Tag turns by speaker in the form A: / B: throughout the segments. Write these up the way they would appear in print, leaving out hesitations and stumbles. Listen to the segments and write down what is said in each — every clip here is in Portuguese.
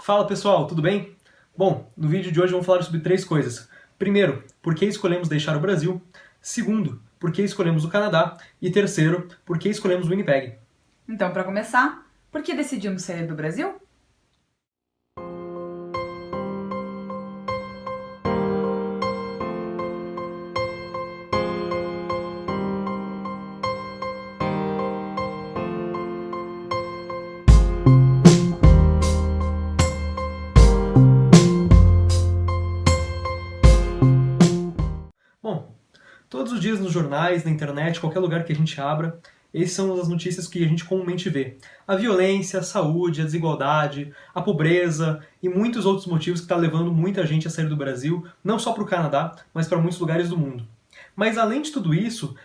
A: Fala pessoal, tudo bem? Bom, no vídeo de hoje vamos falar sobre três coisas. Primeiro, por que escolhemos deixar o Brasil? Segundo, por que escolhemos o Canadá? E terceiro, por que escolhemos o Winnipeg?
B: Então, para começar, por que decidimos sair do Brasil?
A: Bom, todos os dias nos jornais, na internet, qualquer lugar que a gente abra, essas são as notícias que a gente comumente vê. A violência, a saúde, a desigualdade, a pobreza e muitos outros motivos que estão levando muita gente a sair do Brasil, não só para o Canadá, mas para muitos lugares do mundo. Mas além de tudo isso,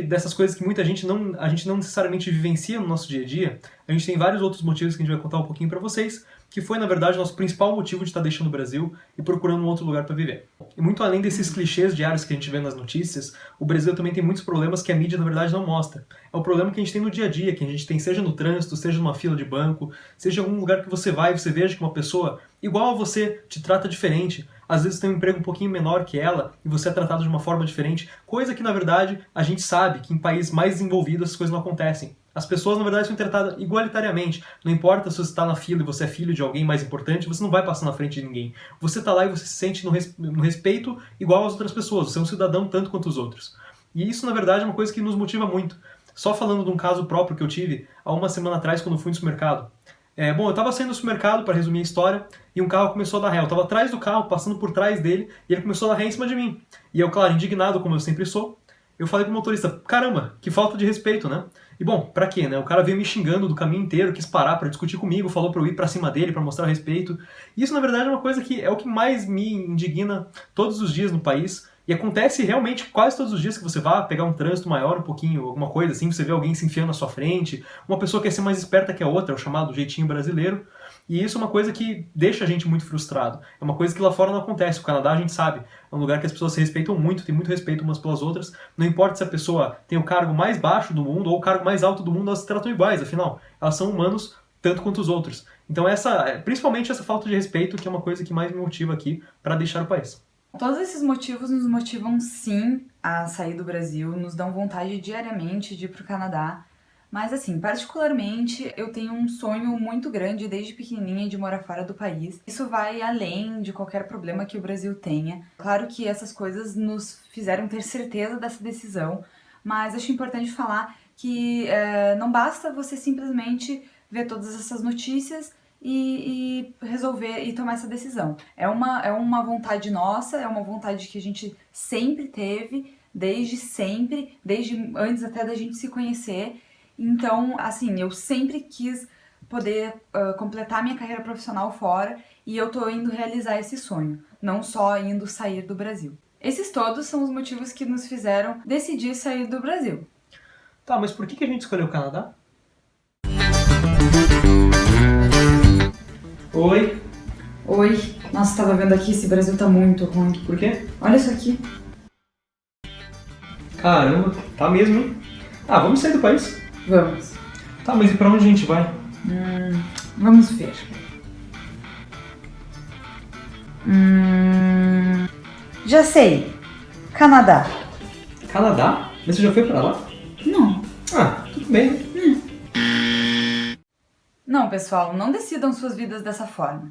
A: dessas coisas que muita gente a gente não necessariamente vivencia no nosso dia a dia, a gente tem vários outros motivos que a gente vai contar um pouquinho para vocês, que foi, na verdade, o nosso principal motivo de estar deixando o Brasil e procurando um outro lugar para viver. E muito além desses clichês diários que a gente vê nas notícias, o Brasil também tem muitos problemas que a mídia, na verdade, não mostra. É o problema que a gente tem no dia a dia, que a gente tem seja no trânsito, seja numa fila de banco, seja em algum lugar que você vai e você veja que uma pessoa igual a você te trata diferente. Às vezes tem um emprego um pouquinho menor que ela e você é tratado de uma forma diferente, coisa que, na verdade, a gente sabe que em países mais desenvolvidos essas coisas não acontecem. As pessoas, na verdade, são tratadas igualitariamente. Não importa se você está na fila e você é filho de alguém mais importante, você não vai passar na frente de ninguém. Você está lá e você se sente no respeito igual às outras pessoas. Você é um cidadão tanto quanto os outros. E isso, na verdade, é uma coisa que nos motiva muito. Só falando de um caso próprio que eu tive há uma semana atrás, quando fui no supermercado. Bom, eu estava saindo do supermercado, para resumir a história, e um carro começou a dar ré. Eu estava atrás do carro, passando por trás dele, e ele começou a dar ré em cima de mim. E eu, claro, indignado, como eu sempre sou, eu falei pro motorista, caramba, que falta de respeito, né? E bom, pra quê, né? O cara veio me xingando do caminho inteiro, quis parar pra discutir comigo, falou pra eu ir pra cima dele, pra mostrar respeito. E isso, na verdade, é uma coisa que é o que mais me indigna todos os dias no país. E acontece realmente quase todos os dias que você vai pegar um trânsito maior, um pouquinho, alguma coisa assim, você vê alguém se enfiando na sua frente, uma pessoa quer ser mais esperta que a outra, é o chamado jeitinho brasileiro. E isso é uma coisa que deixa a gente muito frustrado. É uma coisa que lá fora não acontece. O Canadá, a gente sabe, é um lugar que as pessoas se respeitam muito, tem muito respeito umas pelas outras. Não importa se a pessoa tem o cargo mais baixo do mundo ou o cargo mais alto do mundo, elas se tratam iguais, afinal. Elas são humanos tanto quanto os outros. Então principalmente essa falta de respeito que é uma coisa que mais me motiva aqui para deixar o país.
B: Todos esses motivos nos motivam sim a sair do Brasil, nos dão vontade diariamente de ir pro Canadá. Mas assim, particularmente, eu tenho um sonho muito grande desde pequenininha de morar fora do país. Isso vai além de qualquer problema que o Brasil tenha. Claro que essas coisas nos fizeram ter certeza dessa decisão, mas acho importante falar que não basta você simplesmente ver todas essas notícias e resolver e tomar essa decisão. É uma vontade nossa, é uma vontade que a gente sempre teve, desde sempre, desde antes até da gente se conhecer. Então, assim, eu sempre quis poder completar minha carreira profissional fora e eu tô indo realizar esse sonho, não só indo sair do Brasil. Esses todos são os motivos que nos fizeram decidir sair do Brasil.
A: Tá, mas por que a gente escolheu o Canadá? Oi?
B: Oi, nossa, tava vendo aqui, esse Brasil tá muito ruim.
A: Por quê?
B: Olha isso aqui.
A: Caramba, tá mesmo, hein? Ah, vamos sair do país.
B: Vamos.
A: Tá, mas e pra onde a gente vai?
B: Vamos ver. Já sei. Canadá.
A: Canadá? Mas você já foi pra lá?
B: Não.
A: Ah, tudo bem.
B: Não, pessoal, não decidam suas vidas dessa forma.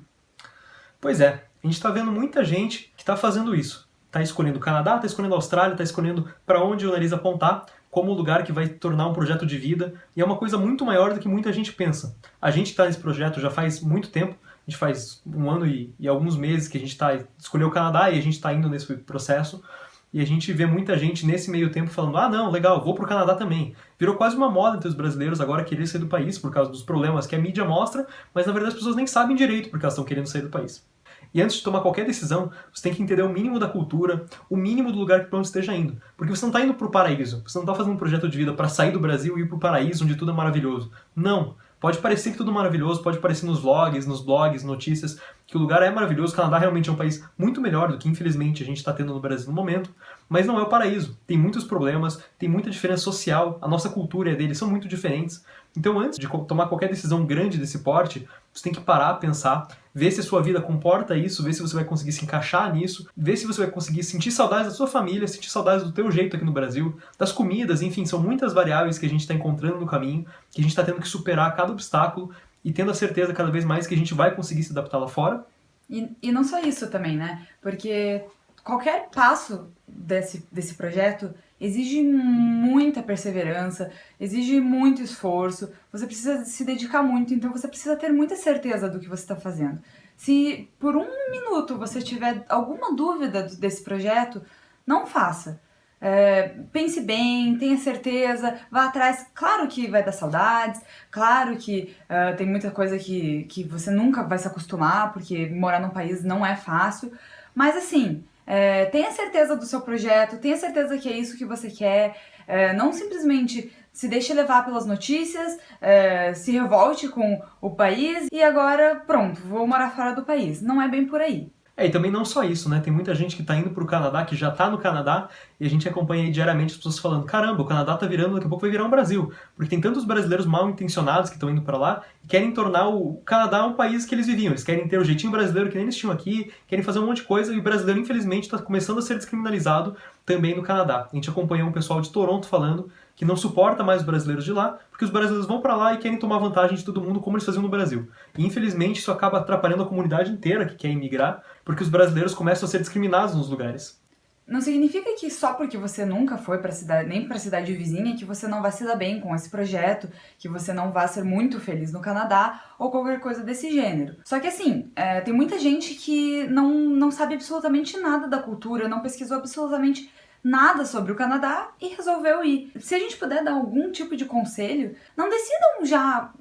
A: Pois é, a gente tá vendo muita gente que tá fazendo isso. Tá escolhendo o Canadá, tá escolhendo a Austrália, tá escolhendo pra onde o nariz apontar como um lugar que vai tornar um projeto de vida. E é uma coisa muito maior do que muita gente pensa. A gente que tá nesse projeto já faz muito tempo, a gente faz um ano e alguns meses que a gente escolheu o Canadá e a gente tá indo nesse processo. E a gente vê muita gente nesse meio tempo falando, ah não, legal, vou pro Canadá também. Virou quase uma moda entre os brasileiros agora querer sair do país por causa dos problemas que a mídia mostra, mas na verdade as pessoas nem sabem direito porque elas estão querendo sair do país. E antes de tomar qualquer decisão, você tem que entender o mínimo da cultura, o mínimo do lugar para onde você esteja indo. Porque você não está indo pro paraíso, você não está fazendo um projeto de vida para sair do Brasil e ir pro paraíso onde tudo é maravilhoso. Não! Pode parecer que tudo é maravilhoso, pode parecer nos vlogs, nos blogs, notícias, que o lugar é maravilhoso. O Canadá realmente é um país muito melhor do que, infelizmente, a gente está tendo no Brasil no momento. mas não é o paraíso. Tem muitos problemas, tem muita diferença social, a nossa cultura e a deles são muito diferentes. Então, antes de tomar qualquer decisão grande desse porte, você tem que parar, pensar, ver se a sua vida comporta isso, ver se você vai conseguir se encaixar nisso, ver se você vai conseguir sentir saudades da sua família, sentir saudades do teu jeito aqui no Brasil, das comidas, enfim, são muitas variáveis que a gente está encontrando no caminho, que a gente está tendo que superar cada obstáculo e tendo a certeza cada vez mais que a gente vai conseguir se adaptar lá fora.
B: E não só isso também, né? Porque qualquer passo desse projeto exige muita perseverança, exige muito esforço, você precisa se dedicar muito, então você precisa ter muita certeza do que você está fazendo. Se por um minuto você tiver alguma dúvida desse projeto, não faça. Pense bem, tenha certeza, vá atrás. Claro que vai dar saudades, claro que tem muita coisa que você nunca vai se acostumar, porque morar num país não é fácil, mas assim, tenha certeza do seu projeto, tenha certeza que é isso que você quer, não simplesmente se deixe levar pelas notícias, se revolte com o país e agora, pronto, vou morar fora do país. Não é bem por aí.
A: E também não só isso, né? Tem muita gente que tá indo pro Canadá, que já tá no Canadá, e a gente acompanha aí diariamente as pessoas falando, caramba, o Canadá tá virando, daqui a pouco vai virar um Brasil. Porque tem tantos brasileiros mal intencionados que estão indo para lá e querem tornar o Canadá um país que eles viviam. Eles querem ter o jeitinho brasileiro que nem eles tinham aqui, querem fazer um monte de coisa, e o brasileiro, infelizmente, tá começando a ser descriminalizado também no Canadá. A gente acompanhou um pessoal de Toronto falando que não suporta mais os brasileiros de lá, porque os brasileiros vão para lá e querem tomar vantagem de todo mundo como eles faziam no Brasil. E infelizmente isso acaba atrapalhando a comunidade inteira que quer emigrar, porque os brasileiros começam a ser discriminados nos lugares.
B: Não significa que só porque você nunca foi para cidade, nem para a cidade vizinha, que você não vai se dar bem com esse projeto, que você não vai ser muito feliz no Canadá ou qualquer coisa desse gênero. Só que assim, tem muita gente que não sabe absolutamente nada da cultura, não pesquisou absolutamente nada sobre o Canadá e resolveu ir. Se a gente puder dar algum tipo de conselho, não decidam já,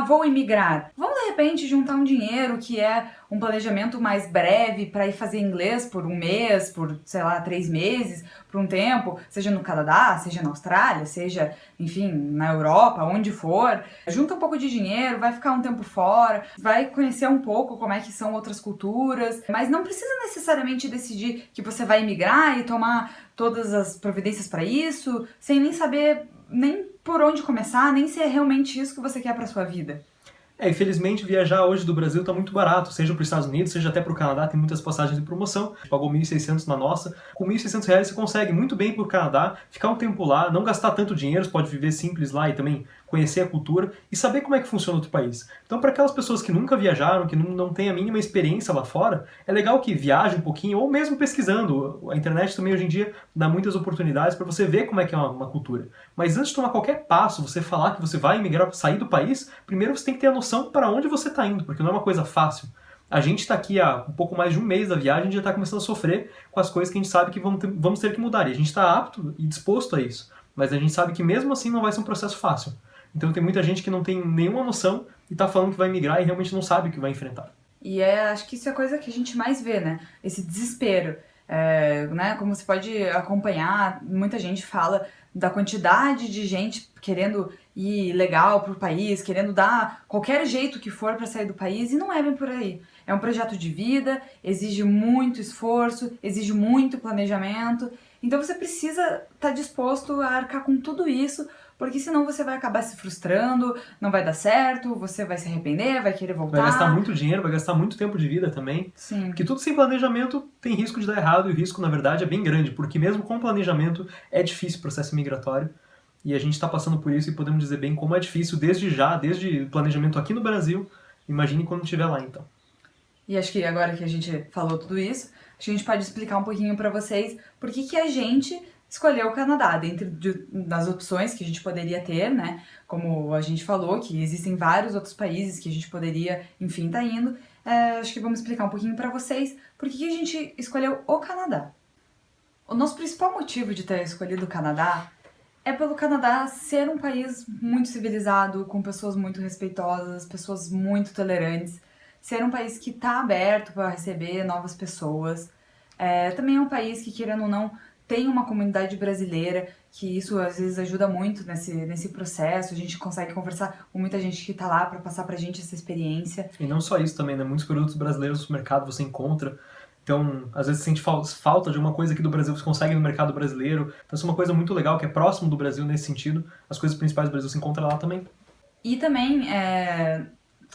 B: vou emigrar. Vamos de repente juntar um dinheiro que é um planejamento mais breve para ir fazer inglês por um mês, por, sei lá, 3 meses, por um tempo, seja no Canadá, seja na Austrália, seja, enfim, na Europa, onde for. Junta um pouco de dinheiro, vai ficar um tempo fora, vai conhecer um pouco como é que são outras culturas, mas não precisa necessariamente decidir que você vai emigrar e tomar todas as providências para isso, sem nem saber nem por onde começar, nem se é realmente isso que você quer para sua vida.
A: Infelizmente viajar hoje do Brasil está muito barato, seja para os Estados Unidos, seja até para o Canadá, tem muitas passagens de promoção. Pagou 1.600 na nossa. Com 1.600 reais você consegue muito bem para o Canadá, ficar um tempo lá, não gastar tanto dinheiro, você pode viver simples lá e também conhecer a cultura e saber como é que funciona outro país. Então, para aquelas pessoas que nunca viajaram, que não têm a mínima experiência lá fora, é legal que viajem um pouquinho, ou mesmo pesquisando. A internet também hoje em dia dá muitas oportunidades para você ver como é que é uma cultura. Mas antes de tomar qualquer passo, você falar que você vai emigrar, sair do país, primeiro você tem que ter a noção para onde você está indo, porque não é uma coisa fácil. A gente está aqui há um pouco mais de um mês da viagem e já está começando a sofrer com as coisas que a gente sabe que vamos ter que mudar. E a gente está apto e disposto a isso. Mas a gente sabe que mesmo assim não vai ser um processo fácil. Então tem muita gente que não tem nenhuma noção e está falando que vai migrar e realmente não sabe o que vai enfrentar.
B: E acho que isso é a coisa que a gente mais vê, né? Esse desespero. Né? Como você pode acompanhar, muita gente fala da quantidade de gente querendo ir legal pro país, querendo dar qualquer jeito que for para sair do país, e não é bem por aí. É um projeto de vida, exige muito esforço, exige muito planejamento, então você precisa estar disposto a arcar com tudo isso, porque senão você vai acabar se frustrando, não vai dar certo, você vai se arrepender, vai querer voltar.
A: Vai gastar muito dinheiro, vai gastar muito tempo de vida também.
B: Sim.
A: Porque tudo sem planejamento tem risco de dar errado, e o risco, na verdade, é bem grande, porque mesmo com planejamento é difícil o processo migratório. E a gente está passando por isso e podemos dizer bem como é difícil desde o planejamento aqui no Brasil. Imagine quando estiver lá, então.
B: E acho que agora que a gente falou tudo isso, acho que a gente pode explicar um pouquinho para vocês por que a gente escolheu o Canadá, dentro das opções que a gente poderia ter, né? Como a gente falou, que existem vários outros países que a gente poderia, enfim, tá indo. Acho que vamos explicar um pouquinho para vocês por que a gente escolheu o Canadá. O nosso principal motivo de ter escolhido o Canadá é pelo Canadá ser um país muito civilizado, com pessoas muito respeitosas, pessoas muito tolerantes, ser um país que está aberto para receber novas pessoas. Também é um país que, querendo ou não, tem uma comunidade brasileira, que isso às vezes ajuda muito nesse processo. A gente consegue conversar com muita gente que está lá para passar pra gente essa experiência.
A: E não só isso também, né? Muitos produtos brasileiros no mercado você encontra Então, às vezes sente falta de uma coisa aqui do Brasil que você consegue no mercado brasileiro. Então, isso é uma coisa muito legal, que é próximo do Brasil nesse sentido. As coisas principais do Brasil se encontram lá também.
B: E também,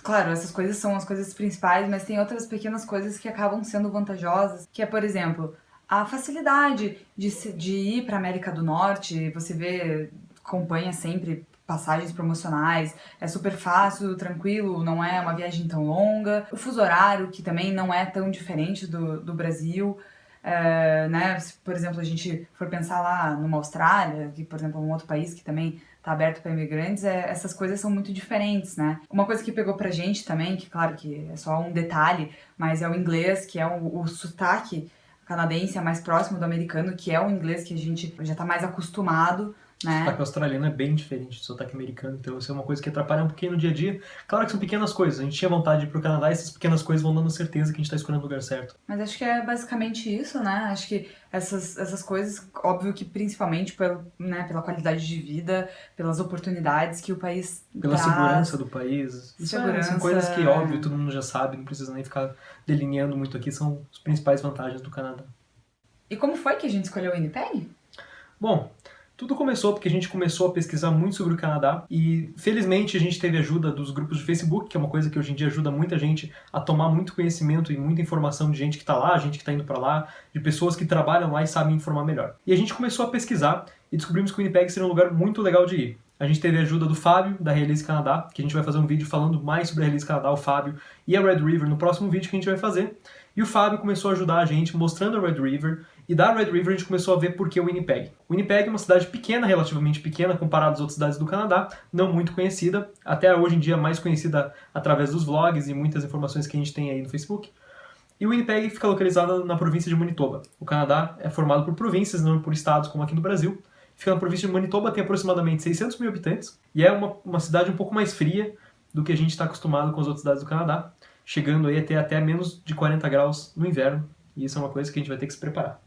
B: claro, essas coisas são as coisas principais, mas tem outras pequenas coisas que acabam sendo vantajosas, que é, por exemplo, a facilidade de ir para a América do Norte. Você acompanha sempre passagens promocionais, é super fácil, tranquilo, não é uma viagem tão longa. O fuso horário, que também não é tão diferente do Brasil. Né? Se, por exemplo, a gente for pensar lá numa Austrália, que, por exemplo, é um outro país que também está aberto para imigrantes, essas coisas são muito diferentes, né? Uma coisa que pegou pra gente também, que claro que é só um detalhe, mas é o inglês, que é o sotaque canadense é mais próximo do americano, que é o inglês que a gente já tá mais acostumado, né?
A: O sotaque australiano é bem diferente do sotaque americano, então isso é uma coisa que atrapalha um pouquinho no dia a dia. Claro que são pequenas coisas, a gente tinha vontade de ir pro Canadá e essas pequenas coisas vão dando certeza que a gente tá escolhendo o lugar certo.
B: Mas acho que é basicamente isso, né? Acho que essas coisas, óbvio que principalmente pela qualidade de vida, pelas oportunidades que o país
A: Pela
B: traz.
A: segurança do país. São coisas que, óbvio, todo mundo já sabe, não precisa nem ficar delineando muito aqui, são as principais vantagens do Canadá.
B: E como foi que a gente escolheu o Winnipeg?
A: Bom, tudo começou porque a gente começou a pesquisar muito sobre o Canadá e, felizmente, a gente teve ajuda dos grupos de Facebook, que é uma coisa que hoje em dia ajuda muita gente a tomar muito conhecimento e muita informação de gente que está lá, gente que está indo para lá, de pessoas que trabalham lá e sabem informar melhor. E a gente começou a pesquisar e descobrimos que o Winnipeg seria um lugar muito legal de ir. A gente teve a ajuda do Fábio, da Realize Canadá, que a gente vai fazer um vídeo falando mais sobre a Realize Canadá, o Fábio, e a Red River no próximo vídeo que a gente vai fazer. E o Fábio começou a ajudar a gente mostrando a Red River, e da Red River a gente começou a ver por que o Winnipeg. O Winnipeg é uma cidade pequena, relativamente pequena, comparada às outras cidades do Canadá, não muito conhecida, até hoje em dia mais conhecida através dos vlogs e muitas informações que a gente tem aí no Facebook. E o Winnipeg fica localizado na província de Manitoba. O Canadá é formado por províncias, não por estados como aqui no Brasil. Fica na província de Manitoba, tem aproximadamente 600 mil habitantes, e é uma cidade um pouco mais fria do que a gente está acostumado com as outras cidades do Canadá, chegando aí até menos de 40 graus no inverno, e isso é uma coisa que a gente vai ter que se preparar.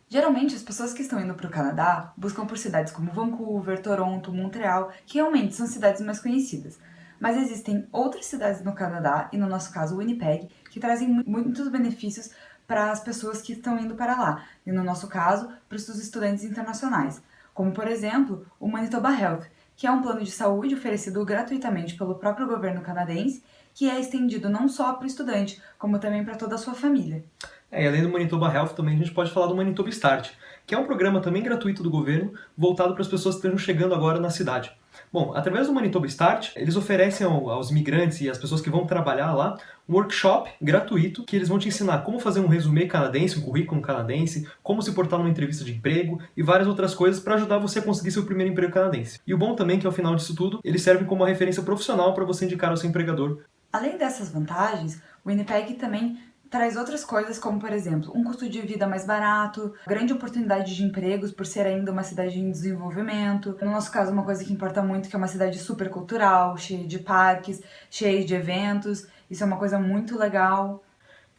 B: Geralmente, as pessoas que estão indo para o Canadá buscam por cidades como Vancouver, Toronto, Montreal, que realmente são cidades mais conhecidas. Mas existem outras cidades no Canadá, e no nosso caso o Winnipeg, que trazem muitos benefícios para as pessoas que estão indo para lá, e no nosso caso, para os estudantes internacionais, como por exemplo o Manitoba Health, que é um plano de saúde oferecido gratuitamente pelo próprio governo canadense, que é estendido não só para o estudante, como também para toda a sua família.
A: E além do Manitoba Health, também a gente pode falar do Manitoba Start, que é um programa também gratuito do governo, voltado para as pessoas que estão chegando agora na cidade. Bom, através do Manitoba Start, eles oferecem aos imigrantes e às pessoas que vão trabalhar lá um workshop gratuito que eles vão te ensinar como fazer um resumê canadense, um currículo canadense, como se portar numa entrevista de emprego e várias outras coisas para ajudar você a conseguir seu primeiro emprego canadense. E o bom também é que ao final disso tudo, eles servem como uma referência profissional para você indicar ao seu empregador.
B: Além dessas vantagens, o Winnipeg também traz outras coisas, como por exemplo, um custo de vida mais barato, grande oportunidade de empregos por ser ainda uma cidade em desenvolvimento. No nosso caso, uma coisa que importa muito, que é uma cidade super cultural, cheia de parques, cheia de eventos. Isso é uma coisa muito legal.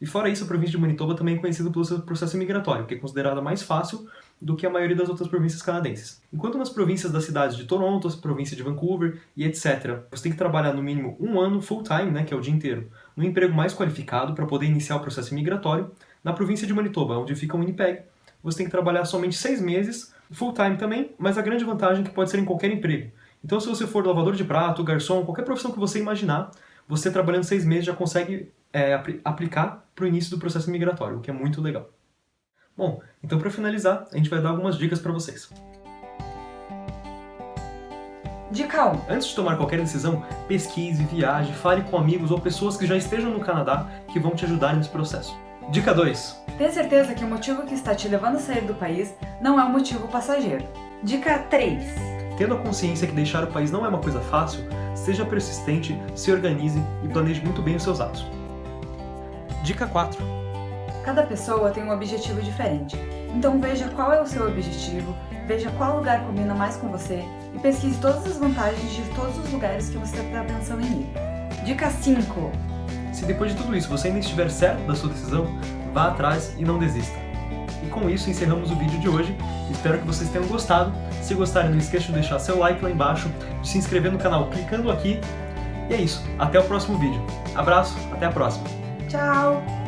A: E fora isso, a província de Manitoba também é conhecida pelo seu processo migratório, que é considerada mais fácil do que a maioria das outras províncias canadenses. Enquanto nas províncias das cidades de Toronto, a província de Vancouver e etc., você tem que trabalhar no mínimo 1 ano full-time, né, que é o dia inteiro, no emprego mais qualificado para poder iniciar o processo migratório. Na província de Manitoba, onde fica o Winnipeg, você tem que trabalhar somente 6 meses, full-time também, mas a grande vantagem é que pode ser em qualquer emprego. Então, se você for lavador de prato, garçom, qualquer profissão que você imaginar, você trabalhando 6 meses já consegue aplicar para o início do processo migratório, o que é muito legal. Bom, então para finalizar, a gente vai dar algumas dicas para vocês.
B: Dica 1.
A: Antes de tomar qualquer decisão, pesquise, viaje, fale com amigos ou pessoas que já estejam no Canadá que vão te ajudar nesse processo. Dica 2.
B: Tenha certeza que o motivo que está te levando a sair do país não é um motivo passageiro. Dica 3.
A: Tendo a consciência que deixar o país não é uma coisa fácil, seja persistente, se organize e planeje muito bem os seus atos. Dica 4.
B: Cada pessoa tem um objetivo diferente, então veja qual é o seu objetivo, veja qual lugar combina mais com você e pesquise todas as vantagens de todos os lugares que você está pensando em ir. Dica 5.
A: Se depois de tudo isso você ainda estiver certo da sua decisão, vá atrás e não desista. E com isso encerramos o vídeo de hoje, espero que vocês tenham gostado. Se gostarem, não esqueça de deixar seu like lá embaixo, de se inscrever no canal clicando aqui. E é isso, até o próximo vídeo. Abraço, até a próxima.
B: Tchau!